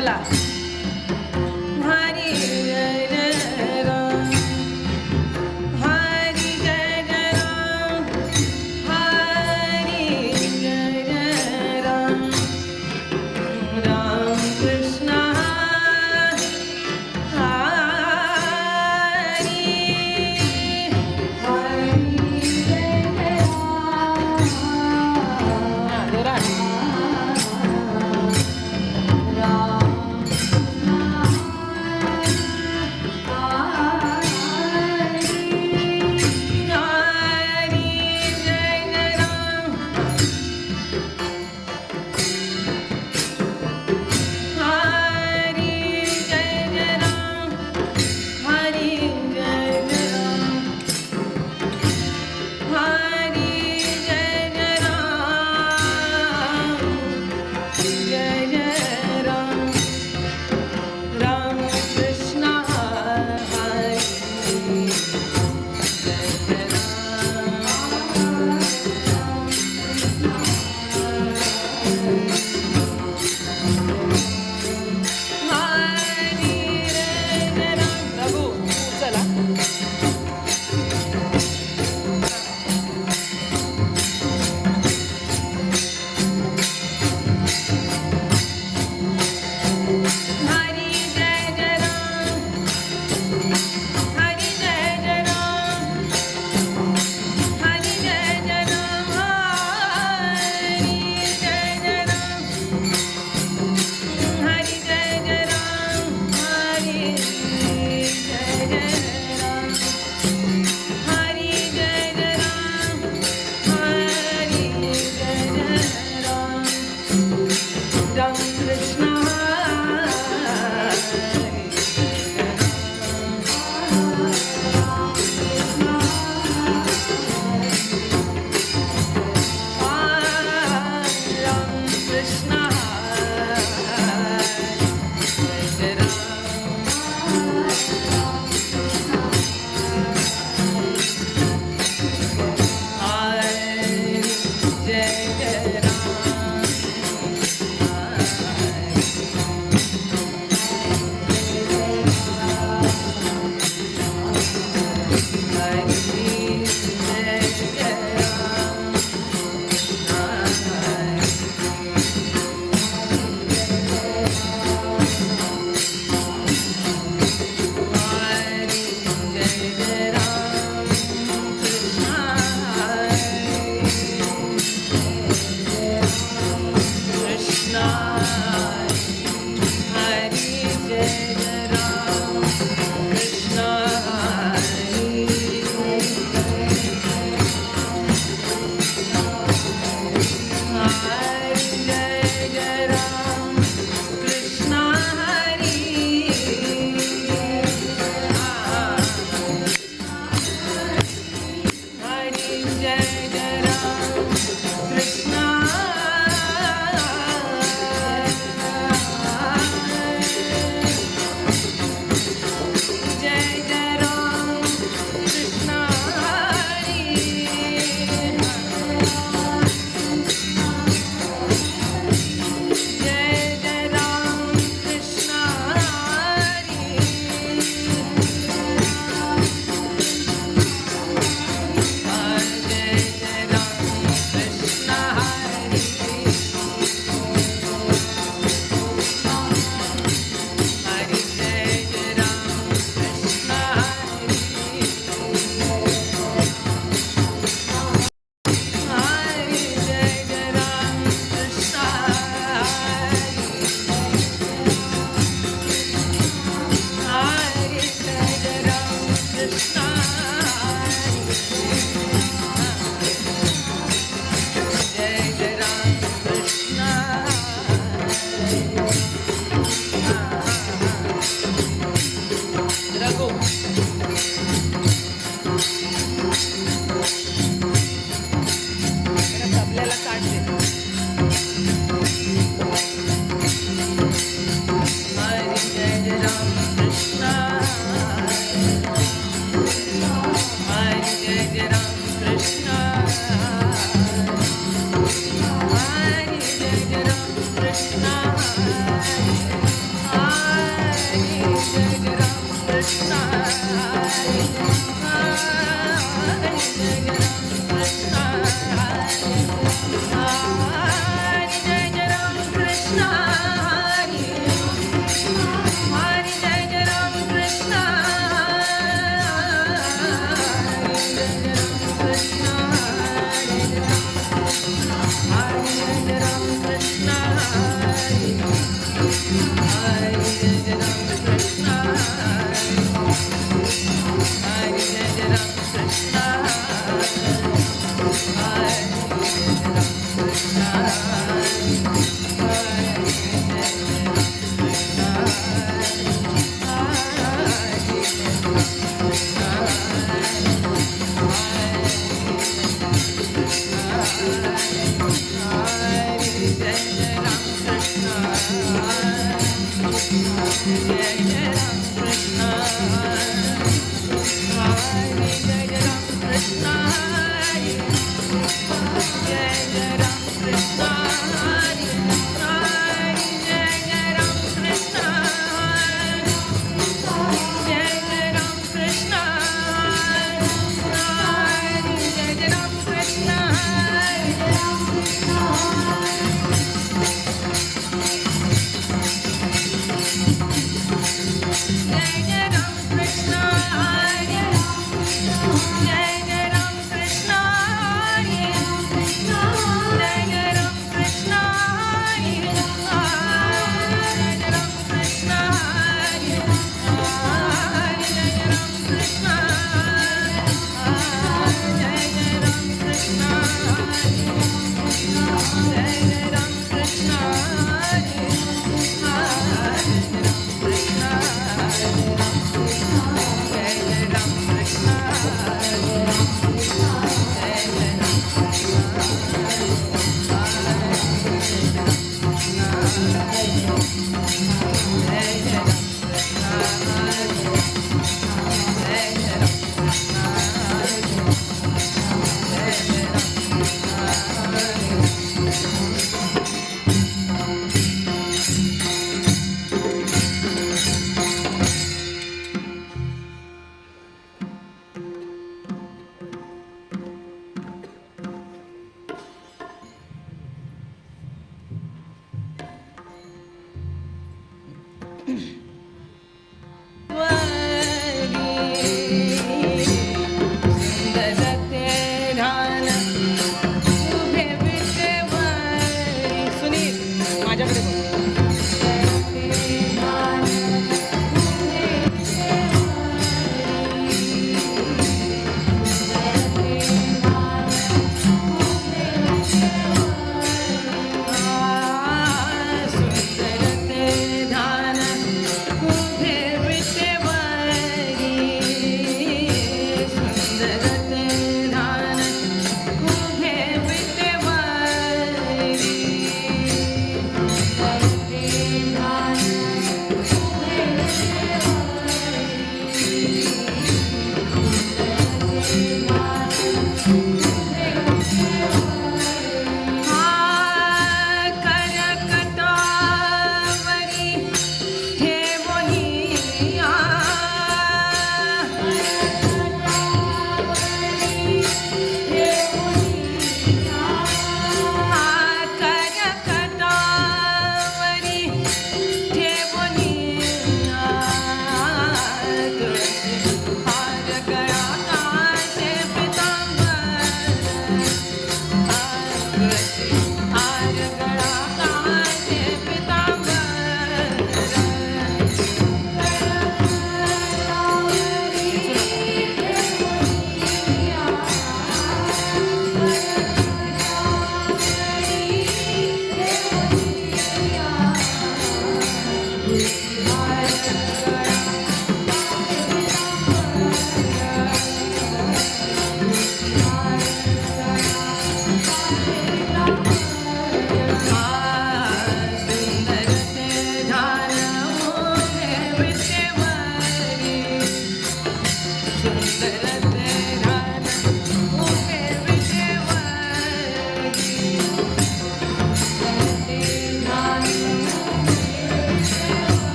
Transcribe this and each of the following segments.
तबला हरी जय जय राम हरी जय जय राम हरी जय जय राम राम कृष्ण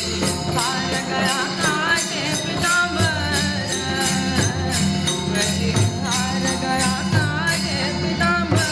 हार गया काटे पीतांबर वही हार गया काटे पीतांबर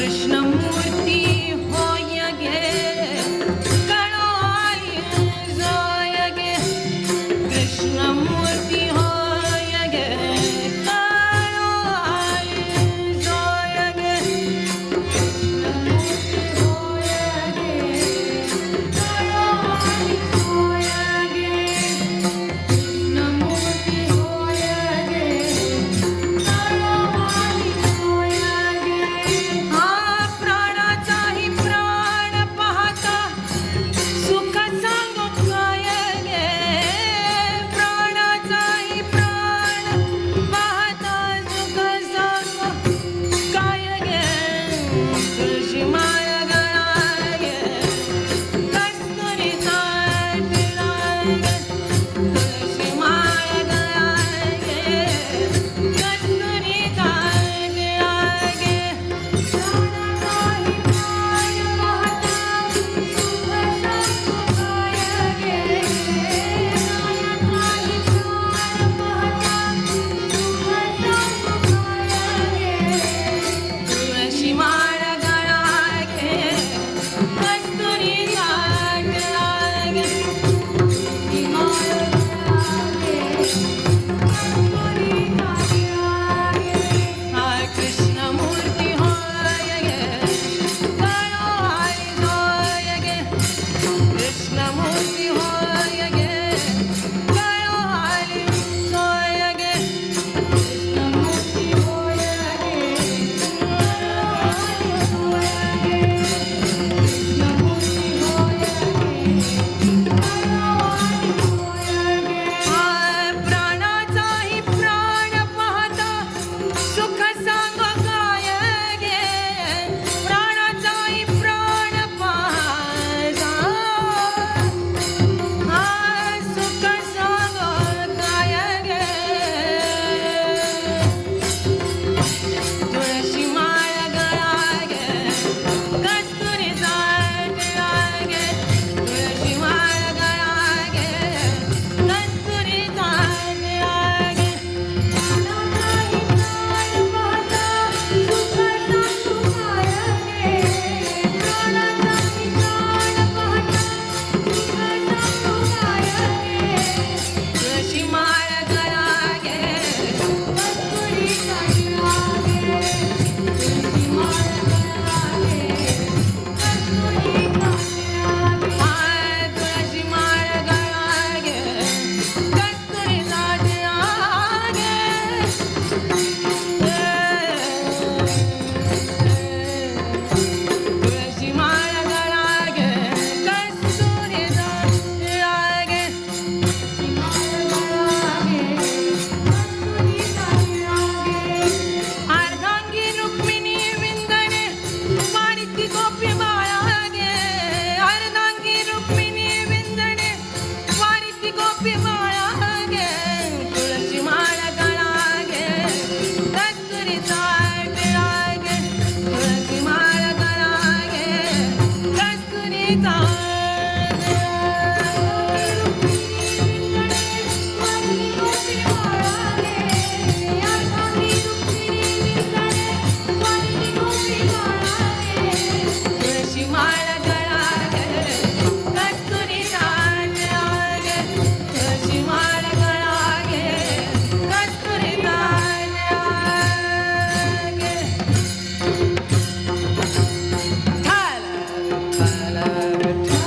कृष्णमूर्ति Thank you.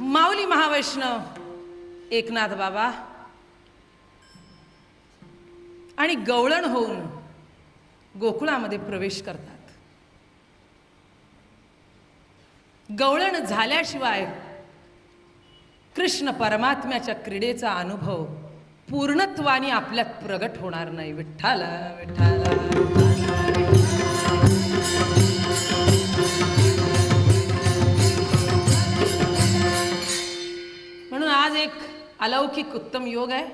माऊली महावैष्णव एकनाथ बाबा आणि गवळण होऊन गोकुळामध्ये प्रवेश करतात. गवळण झाल्याशिवाय कृष्ण परमात्म्याच्या क्रीडेचा अनुभव पूर्णत्वाने आपल्यात प्रगट होणार नाही. विठ्ठल विठ्ठल. म्हणून आज एक अलौकिक उत्तम योग आहे.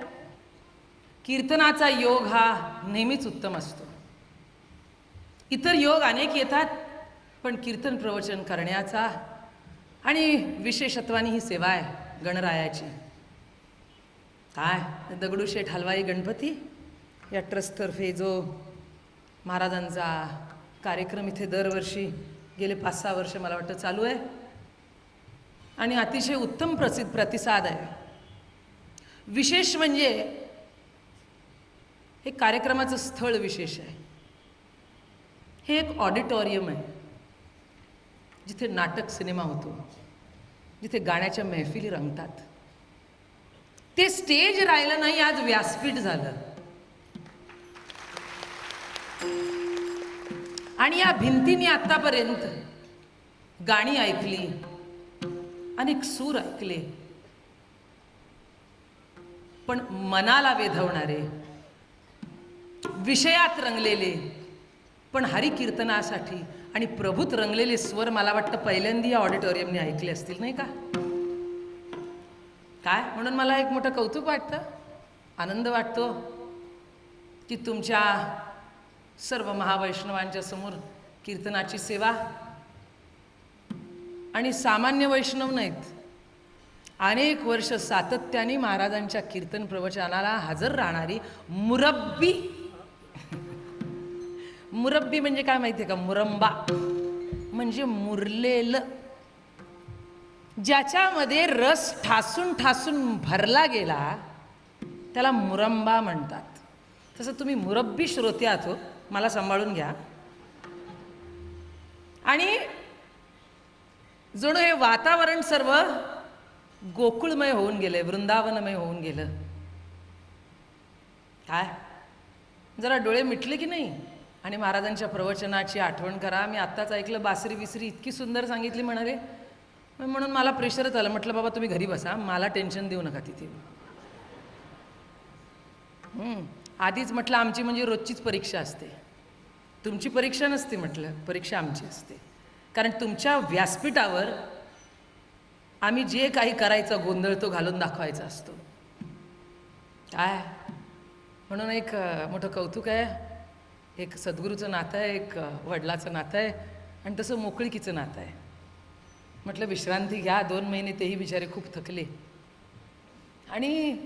कीर्तनाचा योग हा नेहमीच उत्तम असतो. इतर योग अनेक येतात, पण कीर्तन प्रवचन करण्याचा आणि विशेषत्वाने ही सेवा आहे गणरायाची. काय दगडूशेठ हलवाई गणपती या ट्रस्टतर्फे जो महाराजांचा कार्यक्रम इथे दरवर्षी गेले 5-6 वर्ष मला वाटतं चालू आहे आणि अतिशय उत्तम प्रतिसाद आहे. विशेष म्हणजे हे कार्यक्रमाचं स्थळ विशेष आहे. हे एक ऑडिटोरियम आहे जिथे नाटक सिनेमा होतो, जिथे गाण्याच्या मैफिली रंगतात. ते स्टेज राहिलं नाही, आज व्यासपीठ झालं. आणि या भिंतींनी आतापर्यंत गाणी ऐकली, अनेक सूर ऐकले, पण मनाला वेधवणारे, विषयात रंगलेले, पण हरिकीर्तनासाठी आणि प्रभूत रंगलेले स्वर मला वाटतं पहिल्यांदा या ऑडिटोरियमने ऐकले असतील, नाही का? काय म्हणून मला एक मोठं कौतुक वाटतं, आनंद वाटतो की तुमच्या सर्व महावैष्णवांच्या समोर कीर्तनाची सेवा. आणि सामान्य वैष्णव नाहीत, अनेक वर्ष सातत्याने महाराजांच्या कीर्तन प्रवचनाला हजर राहणारी मुरब्बी. मुरब्बी म्हणजे काय माहिती आहे का? मुरंबा म्हणजे मुरलेलं, ज्याच्यामध्ये रस ठासून ठासून भरला गेला त्याला मुरंबा म्हणतात. तसं तुम्ही मुरब्बी श्रोते आहात हो, मला सांभाळून घ्या. आणि जणू हे वातावरण सर्व गोकुळमय होऊन गेलंय, वृंदावनमय होऊन गेलं. काय जरा डोळे मिटले की नाही? आणि महाराजांच्या प्रवचनाची आठवण करा. मी आत्ताच ऐकलं, बासरी बिसरी इतकी सुंदर सांगितली म्हणाले, म्हणून मला प्रेशरच आलं. म्हटलं बाबा तुम्ही घरी बसा, मला टेन्शन देऊ नका तिथे. आधीच म्हटलं आमची म्हणजे रोजचीच परीक्षा असते, तुमची परीक्षा नसते. म्हटलं परीक्षा आमची असते, कारण तुमच्या व्यासपीठावर आम्ही जे काही करायचं गोंधळ तो घालून दाखवायचा असतो. काय म्हणून एक मोठं कौतुक आहे. एक सद्गुरूचं नातं आहे, एक वडिलाचं नातं आहे, आणि तसं मोकळीकीचं नातं आहे. म्हटलं विश्रांती घ्या 2 महिने, तेही बिचारे खूप थकले. आणि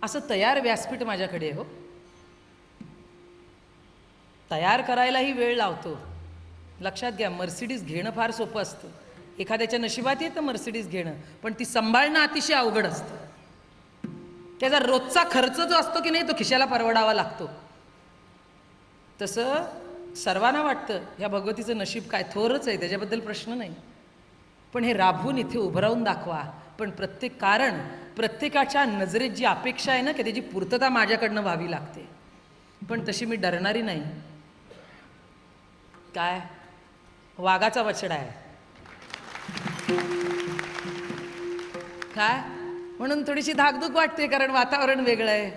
असं तयार व्यासपीठ माझ्याकडे आहे हो. तयार करायलाही वेळ लावतो. लक्षात घ्या, मर्सिडीज घेणं फार सोपं असतं. एखाद्याच्या नशिबात येतं मर्सिडीज घेणं, पण ती सांभाळणं अतिशय अवघड असतं. त्याचा रोजचा खर्च जो असतो की नाही, तो खिशाला परवडावा लागतो. तसं सर्वांना वाटतं ह्या भगवतीचं नशीब काय थोरच आहे, त्याच्याबद्दल प्रश्न नाही, पण हे राबवून इथे उभं राहून दाखवा. पण प्रत्येकाच्या नजरेत जी अपेक्षा आहे ना, की त्याची पूर्तता माझ्याकडनं व्हावी लागते. पण तशी मी डरणारी नाही. काय वाघाचा बछडा आहे. काय म्हणून थोडीशी धाकधूक वाटते, कारण वातावरण वेगळं आहे.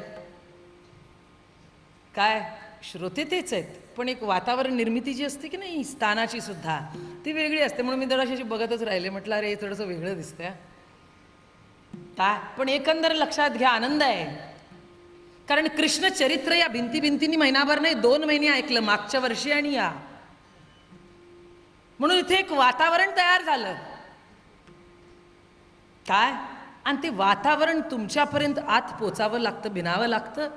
काय श्रोते तेच आहेत, पण एक वातावरण निर्मिती जी असते की नाही स्थानाची सुद्धा, ती वेगळी असते. म्हणून मी जराशी बघतच राहिले, म्हटलं अरे थोडंसं वेगळं दिसतंय काय. पण एकंदर लक्षात घ्या, आनंद आहे. कारण कृष्ण चरित्र या भिंतींनी महिनाभर नाही, 2 महिने ऐकलं, मागच्या वर्षी आणि या. म्हणून इथे एक वातावरण तयार झालं काय. आणि ते वातावरण तुमच्यापर्यंत आत पोचावं लागतं, भिनावं लागतं,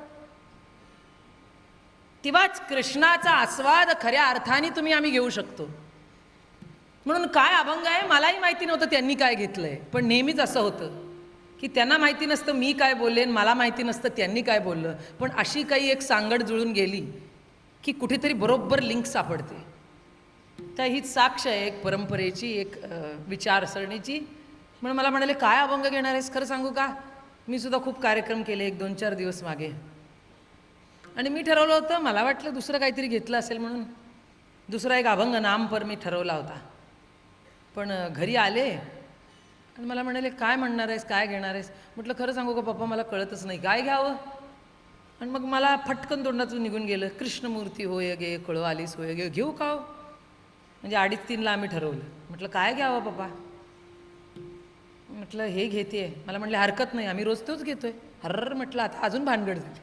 तेव्हाच कृष्णाचा आस्वाद खऱ्या अर्थाने आम्ही घेऊ शकतो. म्हणून काय अभंग आहे, मलाही माहिती नव्हतं त्यांनी काय घेतलंय. पण नेहमीच असं होतं की त्यांना माहिती नसतं मी काय बोललेन, मला माहिती नसतं त्यांनी काय बोललं. पण अशी काही एक सांगड जुळून गेली की कुठेतरी बरोबर लिंक सापडते. तर हीच साक्ष आहे एक परंपरेची, एक विचारसरणीची. म्हणून मला म्हणाले काय अभंग घेणार आहेस. खरं सांगू का, मी सुद्धा खूप कार्यक्रम केले 1-2-4 दिवस मागे. आणि मी ठरवलं होतं, मला वाटलं दुसरं काहीतरी घेतलं असेल म्हणून दुसरा एक अभंग नामपर मी ठरवला होता. पण घरी आले आणि मला म्हणाले काय म्हणणार आहेस, काय घेणार आहेस. म्हटलं खरं सांगू का पप्पा, मला कळतच नाही काय घ्यावं. आणि मग मला फटकन तोंडातून निघून गेलं, कृष्णमूर्ती होय गे कळो आलीस होय गे. घेऊ का हो, म्हणजे 2:30-3ला आम्ही ठरवलं. म्हटलं काय घ्यावं पप्पा. म्हटलं हे घेते. मला म्हटलं हरकत नाही, आम्ही रोज तोच घेतोय. हर्र म्हटलं आता अजून भानगड झाली.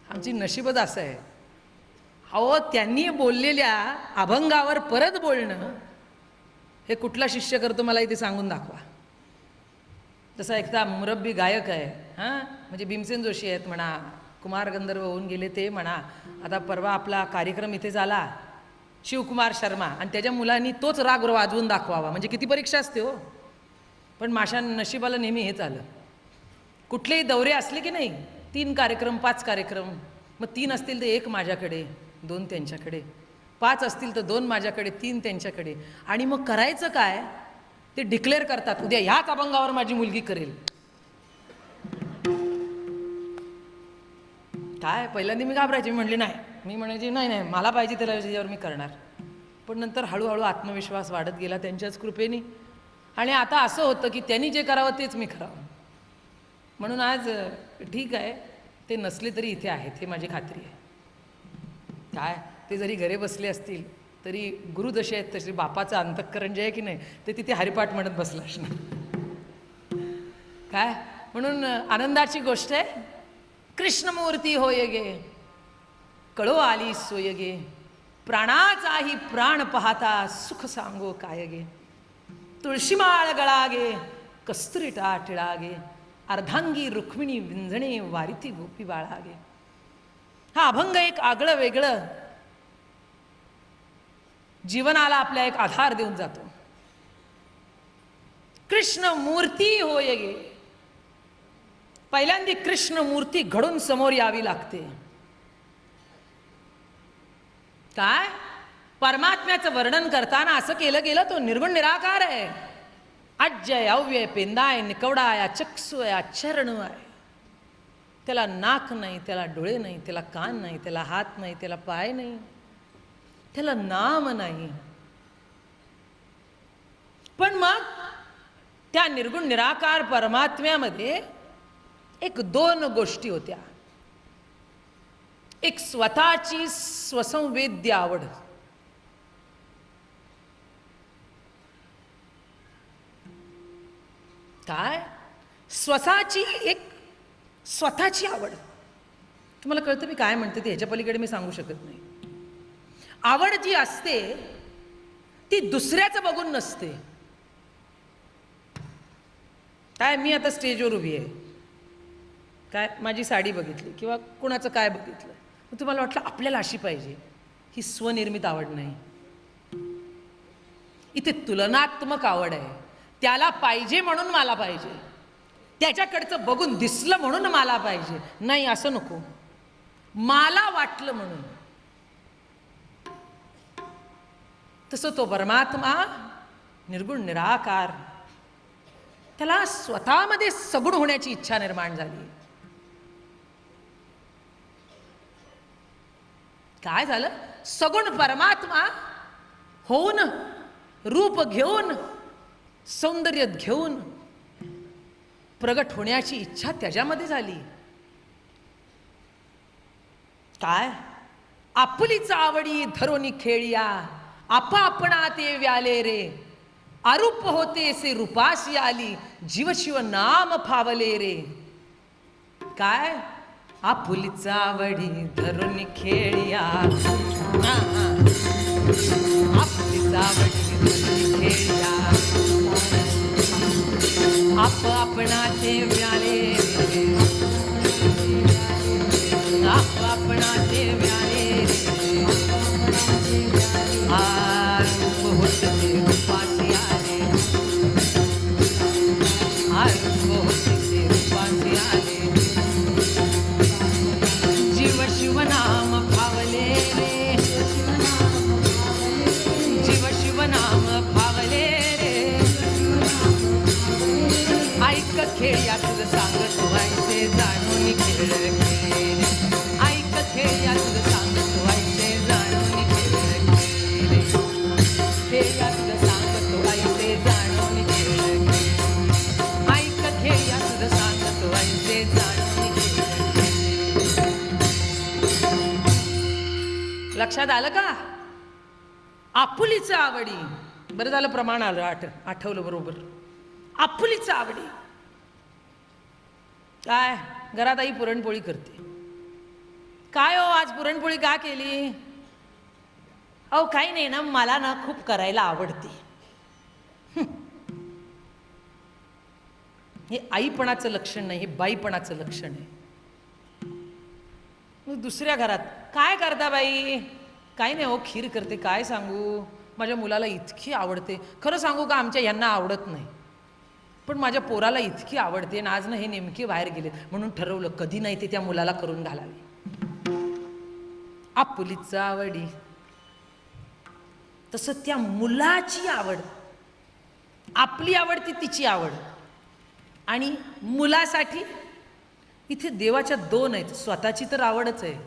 आमची नशीबच असं आहे. अहो त्यांनी बोललेल्या अभंगावर परत बोलणं हे कुठला शिष्य करतो मला इथे सांगून दाखवा. तसा एकदा मुरब्बी गायक आहे, हां म्हणजे भीमसेन जोशी आहेत म्हणा, कुमार गंधर्व होऊन गेले ते म्हणा. आता परवा आपला कार्यक्रम इथे झाला, शिवकुमार शर्मा, आणि त्याच्या मुलांनी तोच राग वाजवून दाखवावा. म्हणजे किती परीक्षा असते हो. पण माझ्या नशिबाला नेहमी हेच आलं. कुठलेही दौरे असले की नाही, 3 कार्यक्रम 5 कार्यक्रम, मग 3 असतील तर 1 माझ्याकडे, 2 त्यांच्याकडे, 5 असतील तर 2 माझ्याकडे, 3 त्यांच्याकडे. आणि मग करायचं काय, ते डिक्लेअर करतात उद्या ह्याच अभंगावर माझी मुलगी करेल. काय पहिल्यांदा मी घाबरायची, मी म्हणली नाही, मी म्हणायची नाही नाही मला पाहिजे त्याच्यावर मी करणार. पण नंतर हळूहळू आत्मविश्वास वाढत गेला त्यांच्याच कृपेने. आणि आता असं होतं की त्यांनी जे करावं तेच मी करावं. म्हणून आज ठीक आहे, ते नसले तरी इथे आहेत हे माझी खात्री आहे. काय ते जरी घरी बसले असतील तरी गुरु जसे आहेत तसे बापाचं अंतःकरण जे आहे की नाही ते तिथे हरिपाठ म्हणत बसलं असणार. काय म्हणून आनंदाची गोष्ट आहे. कृष्णमूर्ती होय गे कळो आली सोय गे, प्राणाचाही प्राण पाहता सुख सांगो काय गे. तुळशीमाळ गळा गे कस्तुरी टाटिळा गे, अर्धांगी रुक्मिणी विंजणे वारिती गोपी बाळा गे. हा अभंग एक आगळं वेगळं जीवनाला आपल्या एक आधार देऊन जातो. कृष्ण मूर्ती होय गे, पहिल्यांदा कृष्ण मूर्ती घडून समोर यावी लागते. काय परमात्म्याचं वर्णन करताना असं केलं गेलं तो निर्गुण निराकार आहे. अज्जय अव्यय पेंदाय निकवडाय अचक्षुय आचरण आहे. त्याला नाक नाही, त्याला डोळे नाही, त्याला कान नाही, त्याला हात नाही, त्याला पाय नाही, त्याला नाम नाही. पण मग त्या निर्गुण निराकार परमात्म्यामध्ये एक 2 गोष्टी होत्या. एक स्वतःची स्वसंवेद्य आवड, काय स्वतःची आवड. तुम्हाला कळतं मी काय म्हणते ते, ह्याच्या पलीकडे मी सांगू शकत नाही. आवड जी असते ती दुसऱ्याचं बघून नसते. काय मी आता स्टेजवर उभी आहे, काय माझी साडी बघितली किंवा कुणाचं काय बघितलं, मग तुम्हाला वाटलं आपल्याला अशी पाहिजे. ही स्वनिर्मित आवड नाही. इथे तुलनात्मक आवड आहे. त्याला पाहिजे म्हणून मला पाहिजे, त्याच्याकडचं बघून दिसलं म्हणून मला पाहिजे, नाही असं नको, मला वाटलं म्हणून. तसं तो परमात्मा निर्गुण निराकार, त्याला स्वतःमध्ये सगुण होण्याची इच्छा निर्माण झाली. काय झालं, सगुण परमात्मा होऊन, रूप घेऊन, सौंदर्य घेऊन प्रगट होण्याची इच्छा त्याच्यामध्ये झाली. काय? आपुलीच आवडी धरोनी खेळिया, आपणा ते व्याले रे, अरूप होते से रूपाशी आली, जीव शिव नाम फावले रे. काय? आपुलीच आवडी धरोनी खेळिया, आपुलीच आवडी धरोनी खेळिया, आपणा ते व्याले रे, आपणा ते व्याले रे, रूप होते ते रूपाशी आले, रूप होते ते रूपाशी आले, जीव शिवनाम फावले रे, जीव शिवनाम फावले रे. ऐक खेळ्या तुझं सांगतो ऐसे जाणून खेळ खेळ, ऐक खेळ्या तुझं सांगतो ऐसे जाणून खेळ खेळ, खेळ्या तुझं सांगतो ऐसे जाणून खेळ खेळ, ऐक खेळ्या तुझं सांगतो ऐसे जाणून खेळ खेळ. लक्षात आलं का? आपुलीच आवडी. बरं झालं प्रमाण आलं, आठवलं बरोबर. आपुलीच आवडी. काय? घरात आई पुरणपोळी करते. काय हो आज पुरणपोळी का केली? अहो काही नाही ना, मला ना खूप करायला आवडते. हे आईपणाचं लक्षण नाही, हे बाईपणाचं लक्षण आहे. दुसऱ्या घरात काय करता बाई? काय नाही हो खीर करते. काय सांगू, माझ्या मुलाला इतकी आवडते. खरं सांगू का, आमच्या यांना आवडत नाही, पण माझ्या पोराला इतकी आवडते ना. आज ना हे नेमके बाहेर गेले म्हणून ठरवलं कधी नाही ते त्या मुलाला करून घालावी. आपुलीच आवडी. तसं त्या मुलाची आवड, आपली आवड ती तिची आवड, आणि मुलासाठी इथे देवाच्या दोन आहेत. स्वतःची तर आवडच आहे,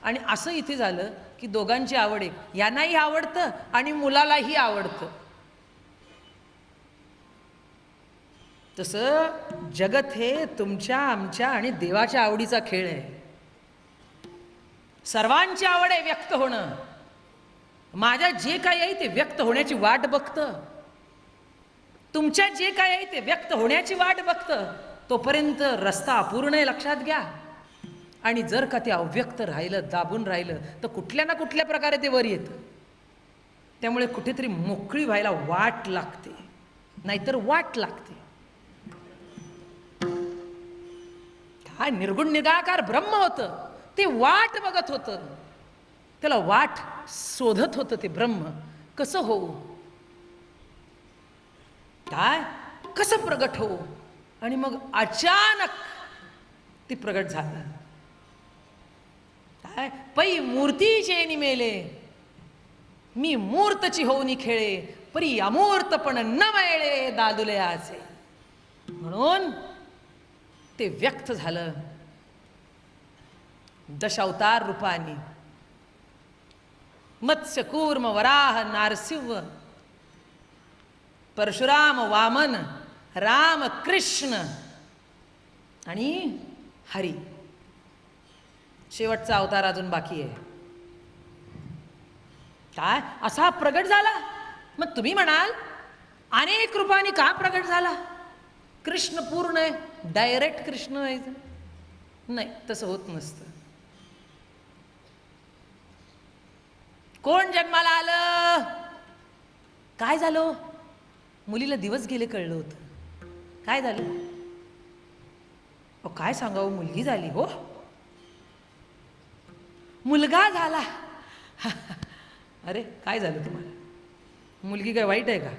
आणि असं इथे झालं की दोघांची आवड आहे. यांनाही आवडतं आणि मुलालाही आवडतं. तसं जगत हे तुमच्या आमच्या आणि देवाच्या आवडीचा खेळ आहे. सर्वांची आवड आहे व्यक्त होणं. माझ्या जे काही आहे ते व्यक्त होण्याची वाट बघतं. तुमच्या जे काही आहे ते व्यक्त होण्याची वाट बघतं. तोपर्यंत रस्ता अपूर्ण आहे, लक्षात घ्या. आणि जर का ते अव्यक्त राहिलं, दाबून राहिलं, तर कुठल्या ना कुठल्या प्रकारे ते वर येतं. त्यामुळे कुठेतरी मोकळी व्हायला वाट लागते, नाहीतर वाट लागते. काय निर्गुण निराकार ब्रह्म होतं, ते वाट बघत होतं. त्याला वाट शोधत होतं ते ब्रह्म. कसं होऊ, काय कसं प्रगट होऊ. आणि मग अचानक ती प्रगट झालं. काय? पै मूर्तीचे निमेले, मी मूर्तची होऊनी खेळे, परी अमूर्तपण न मिळे दादुले आचे. म्हणून ते व्यक्त झालं दशावतार रूपानी. मत्स्य कूर्म वराह नारसिंह, परशुराम वामन, राम कृष्ण आणि हरी. शेवटचा अवतार अजून बाकी आहे. काय असा प्रगट झाला. मग तुम्ही म्हणाल अनेक रूपांनी का प्रगट झाला? कृष्ण पूर्ण आहे, डायरेक्ट कृष्ण व्हायचं नाही, तसं होत नसतं. कोण जन्माला आलं? काय झालं? मुलीला दिवस गेले कळलं होतं. काय झालं? काय सांगावं, मुलगी झाली हो, मुलगा झाला. अरे काय झालं तुम्हाला? मुलगी काय वाईट आहे का?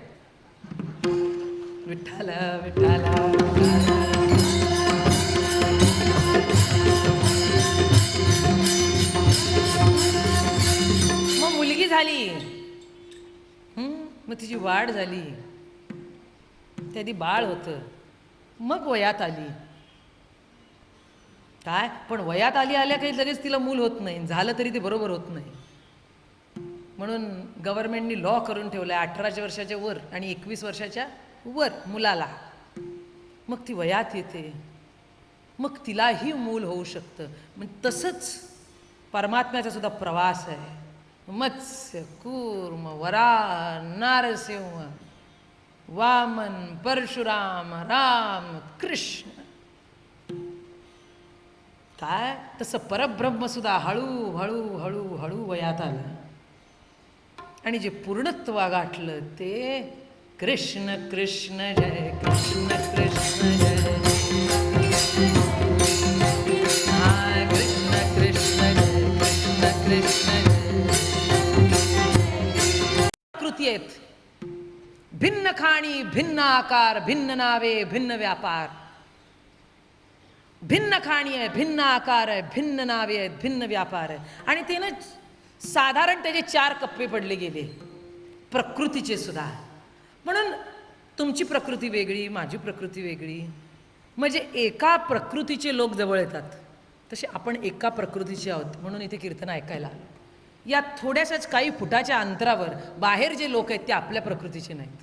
विठ्ठल विठ्ठल. मग मुलगी झाली, मग तिची वाढ झाली, त्यादी बाळ होतं, मग वयात आली. काय पण वयात आली आल्या काही लगेच तिला मूल होत नाही, झालं तरी ते बरोबर होत नाही. म्हणून गव्हर्नमेंटनी लॉ करून ठेवलाय 18 वर्षाच्या वर आणि 21 वर्षाच्या वर मुलाला मग ती वयात येते, मग तिलाही मूल होऊ शकतं. मग तसंच परमात्म्याचा सुद्धा प्रवास आहे. मत्स्य कूर्म वराह नारसिंह वामन परशुराम राम कृष्ण. काय तसं परब्रह्म सुद्धा हळूहळू हळूहळू वयात आलं आणि जे पूर्णत्व गाठलं ते कृष्ण कृष्ण जय कृष्ण कृष्ण जय कृष्ण कृष्ण जय कृष्ण कृष्ण कृती आहेत. भिन्न खाणी भिन्न आकार भिन्न नावे भिन्न व्यापार. भिन्न खाणी आहे भिन्न आकार आहे भिन्न नावे आहेत भिन्न व्यापार आहे. आणि ते ना साधारण त्याचे 4 कप्पे पडले गेले प्रकृतीचे सुद्धा. म्हणून तुमची प्रकृती वेगळी माझी प्रकृती वेगळी. म्हणजे एका प्रकृतीचे लोक जवळ येतात तसे आपण एका प्रकृतीचे आहोत. म्हणून इथे कीर्तन ऐकायला आलो. या थोड्याशाच काही फुटाच्या अंतरावर बाहेर जे लोक आहेत ते आपल्या प्रकृतीचे नाहीत.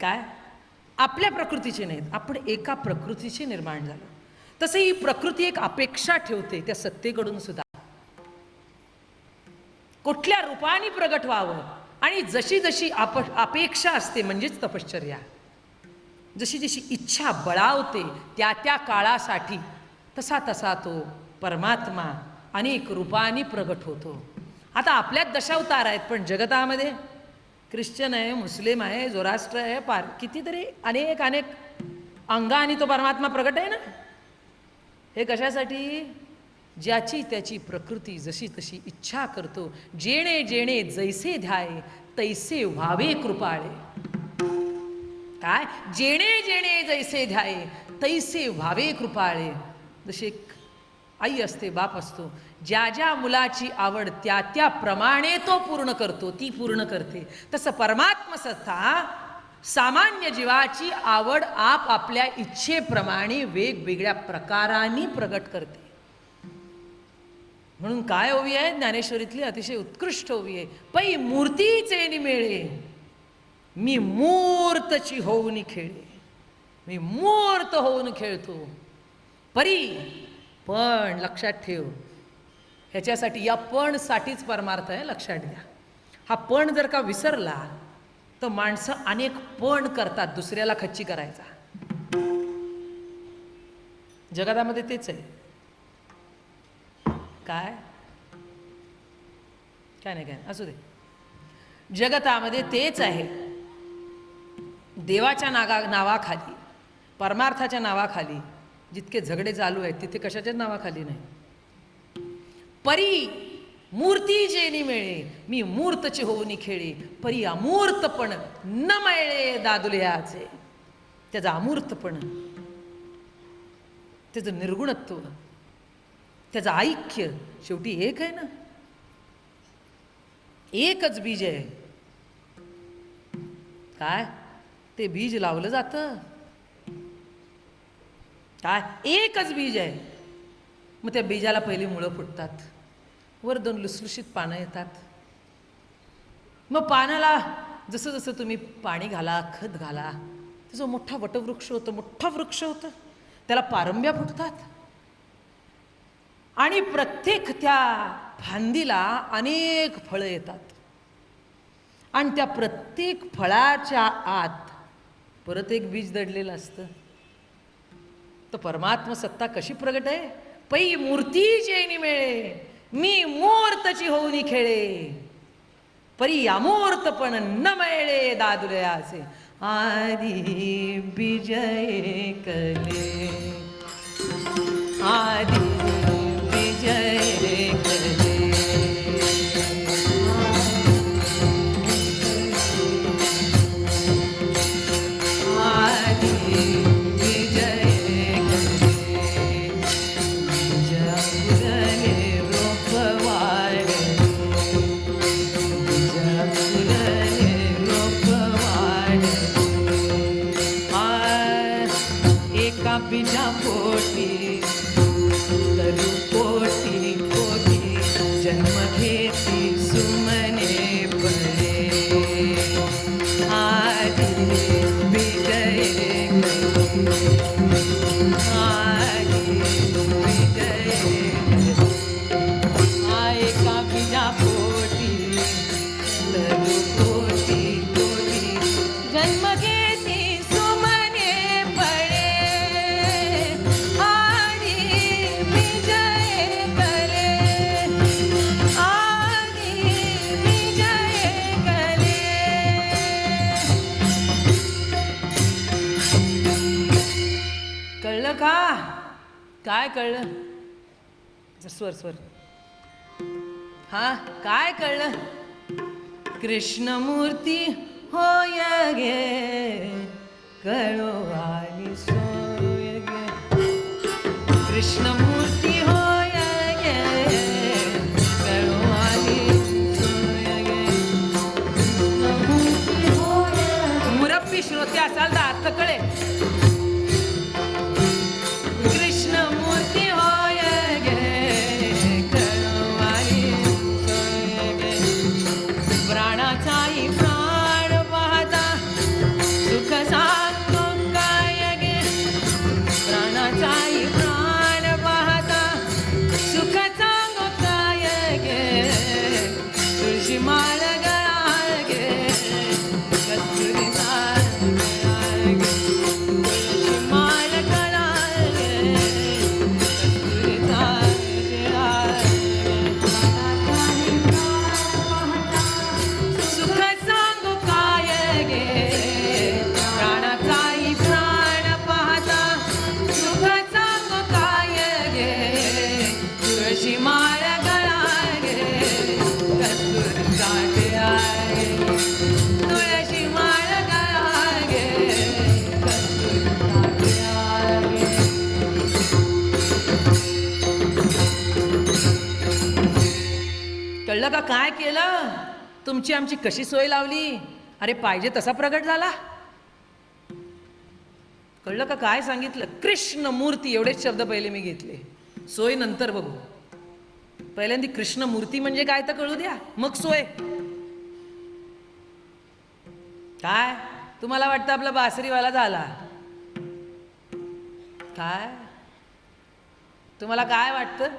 काय आपल्या प्रकृतीचे नाहीत. आपण एका प्रकृतीचे निर्माण झालो. तसे ही प्रकृती एक अपेक्षा ठेवते त्या सत्तेकडून सुद्धा कुठल्या रूपाने प्रगट व्हावं. आणि जशी जशी अपेक्षा असते म्हणजेच तपश्चर्या. जशी जशी इच्छा बळावते त्या त्या काळासाठी तसा तसा तो परमात्मा अनेक रूपांनी प्रगट होतो. आता आपल्यात दशावतार आहेत पण जगतामध्ये ख्रिश्चन आहे मुस्लिम आहे झोराष्ट्र आहे कितीतरी अनेक अनेक अंगाने तो परमात्मा प्रगट आहे ना. हे कशासाठी? ज्याची त्याची प्रकृती जशी तशी इच्छा करतो. जेणे जेणे जैसे ध्याये तैसे व्हावे कृपाळे. काय जेणे जेणे जैसे ध्याये तैसे व्हावे कृपाळे. जशी एक आई असते बाप असतो ज्या ज्या मुलाची आवड त्या त्या प्रमाणे तो पूर्ण करतो ती पूर्ण करते. तसं परमात्मसत्ता सामान्य जीवाची आवड आप आपल्या इच्छेप्रमाणे वेगवेगळ्या प्रकारांनी प्रगट करते. म्हणून काय ओवी आहे ज्ञानेश्वरीतली अतिशय उत्कृष्ट ओवी आहे. पै मूर्तीचे निमेळे मी मूर्तची होऊन खेळे. मी मूर्त होऊन खेळतो परी. पण लक्षात ठेव ह्याच्यासाठी या पण साठीच परमार्थ आहे लक्षात घ्या. हा पण जर का विसरला तर माणसं अनेक पण करतात दुसऱ्याला खच्ची करायचा. जगामध्ये तेच आहे. काय काय नाही काय असू दे. जगतामध्ये तेच आहे. देवाच्या नावाखाली परमार्थाच्या नावाखाली जितके झगडे चालू आहेत तिथे कशाच्याच नावाखाली नाही. परी मूर्ती जेनी मिळे मी मूर्तचे होऊनी खेळे. परी अमूर्तपण न मिळे दादुल्याचे. त्याचा अमूर्तपण त्याचं निर्गुणत्व त्याचं ऐक्य शेवटी एक आहे ना. एकच बीज आहे. काय ते बीज लावलं जातं काय एकच बीज आहे. मग त्या बीजाला पहिली मुळं फुटतात वर 2 लुसलुशीत पानं येतात. मग पानाला जसं जसं तुम्ही पाणी घाला खत घाला त्याचा मोठा वटवृक्ष होतं मोठा वृक्ष होतं. त्याला पारंब्या फुटतात आणि प्रत्येक त्या फांदीला अनेक फळं येतात. आणि त्या प्रत्येक फळाच्या आत परत एक बीज दडलेलं असतं. तर परमात्म सत्ता कशी प्रगट आहे? पै मूर्ती जेनी मिळे मी मूर्तची होऊनी खेळे. परी अमूर्तपण न मिळे दादुल्याचे. आदि विजय कले आदि विजय कले. बीजा पोटी तरु कोटी कोटी जन्म घेती सुमने बळे. आदि काय कळलं? स्वर स्वर. हा, काय कळलं? कृष्णमूर्ती होय गे, कळो आली सोय गे. कृष्णमूर्ती होय गे, कळो आली सोय गे. मुरब्बी श्रोते असाल तर अर्थ कळे. कृष्णमूर्ती होय गे, कळो आली सोय गे. प्राणाचाही प्राण पाहता सुख सांगतो काय गे. प्राणाचाही प्राण पाहता सुख सांगतो काय गे. तुळशी माळ गळाळ गे, कस्तुरी गळाळ गे. तुळशी माळ गळाळ गे, कस्तुरी गळाळ सुख सांगू काय गे. प्राणाचाही प्राण पाहता सुख सांगू काय गे. तुळशी माळ गळाळ गे, कस्तुरी गळाळ गे. तुळशी माळ गळाळ गे, कस्तुरी गळाळ गे. कळलं का काय केलं? तुमची आमची कशी सोय लावली? अरे पाहिजे तसा प्रगट झाला. कळलं का काय सांगितलं? कृष्णमूर्ती एवढेच शब्द पहिले मी घेतले, सोय नंतर बघू. पहिल्यांदा कृष्णमूर्ती म्हणजे काय तर कळू द्या, मग सोय. काय तुम्हाला वाटतं आपला बासरीवाला झाला काय? तुम्हाला काय वाटतं?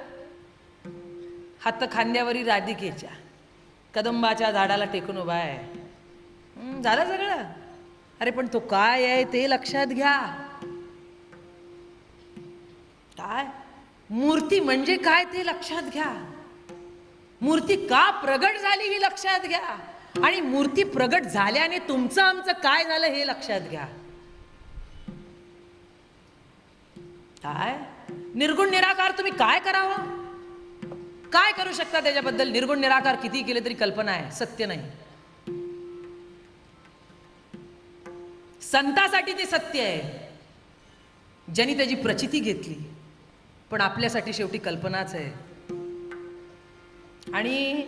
हात खांद्यावरी राधिकेच्या कदंबाच्या झाडाला टेकून उभा आहे, झालं सगळं. अरे पण तो काय आहे ते लक्षात घ्या. काय मूर्ती म्हणजे काय ते लक्षात घ्या. मूर्ती का प्रगट झाली ही लक्षात घ्या. आणि मूर्ती प्रगट झाल्याने तुमचं आमचं काय झालं हे लक्षात घ्या. काय निर्गुण निराकार तुम्ही काय करावं? काय करू शकता त्याच्याबद्दल? निर्गुण निराकार किती केले तरी कल्पना आहे, सत्य नाही. संतासाठी ते सत्य आहे, ज्यांनी त्याची प्रचिती घेतली. पण आपल्यासाठी शेवटी कल्पनाच आहे. आणि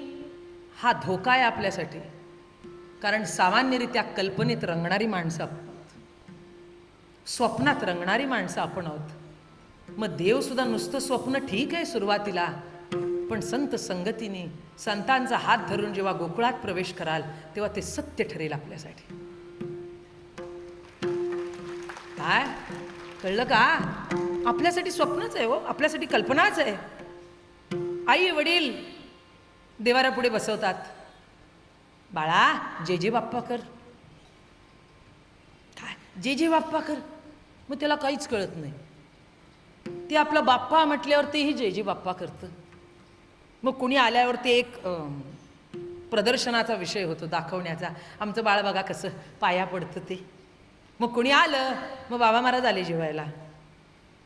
हा धोका आहे आपल्यासाठी, कारण सामान्यरित्या कल्पनेत रंगणारी माणसं आपण आहोत, स्वप्नात रंगणारी माणसं आपण आहोत. मग देव सुद्धा नुसतं स्वप्न ठीक आहे सुरुवातीला, पण संत संगतीने संतांचा हात धरून जेव्हा गोकुळात प्रवेश कराल तेव्हा ते सत्य ठरेल आपल्यासाठी. काय कळलं का? आपल्यासाठी स्वप्नच आहे हो, आपल्यासाठी कल्पनाच आहे. आई वडील देवाऱ्यापुढे बसवतात, बाळा जे जे बाप्पा कर. काय जे जे बाप्पा कर? मग त्याला काहीच कळत नाही. ते आपला बाप्पा म्हटल्यावर तेही जे जे बाप्पा करतं. मग कुणी आल्यावर ते एक प्रदर्शनाचा विषय होतो, दाखवण्याचा. आमचं बाळ बघा कसं पाया पडतं ते. मग कुणी आलं, मग बाबा महाराज आले जेवायला.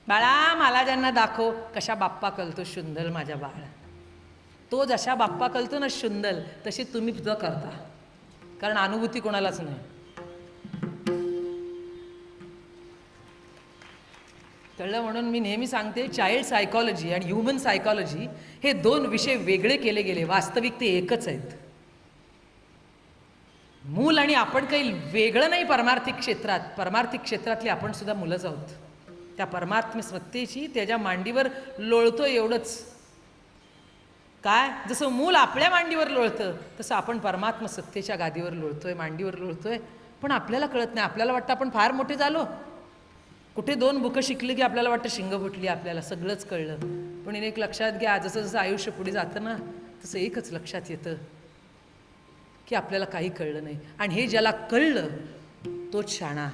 बाळा मला ज्यांना दाखव कशा बाप्पा कलतो शुंदल माझ्या बाळ. तो जशा बाप्पा कलतो ना शुंदल, तशी तुम्ही सुद्धा करता, कारण अनुभूती कोणालाच नाही. कळलं? म्हणून मी नेहमी सांगते, चाइल्ड सायकॉलॉजी आणि ह्युमन सायकॉलॉजी हे दोन विषय वेगळे केले गेले, वास्तविक ते एकच आहेत. मूल आणि आपण काही वेगळं नाही. परमार्थिक क्षेत्रात, परमार्थिक क्षेत्रातले आपण सुद्धा मुलंच आहोत. त्या परमात्म सत्तेची त्याच्या मांडीवर लोळतो एवढंच. काय जसं मूल आपल्या मांडीवर लोळतं, तसं आपण परमात्म सत्तेच्या गादीवर लोळतोय, मांडीवर लोळतोय. पण आपल्याला कळत नाही. आपल्याला वाटतं आपण फार मोठे झालो. कुठे 2 बुकं शिकली की आपल्याला वाटतं शिंग फुटली, आपल्याला सगळंच कळलं. पण एक लक्षात घ्या, जसं जसं आयुष्य पुढे जातं ना, तसं एकच लक्षात येतं की आपल्याला काही कळलं नाही. आणि हे ज्याला कळलं तोच शाणा.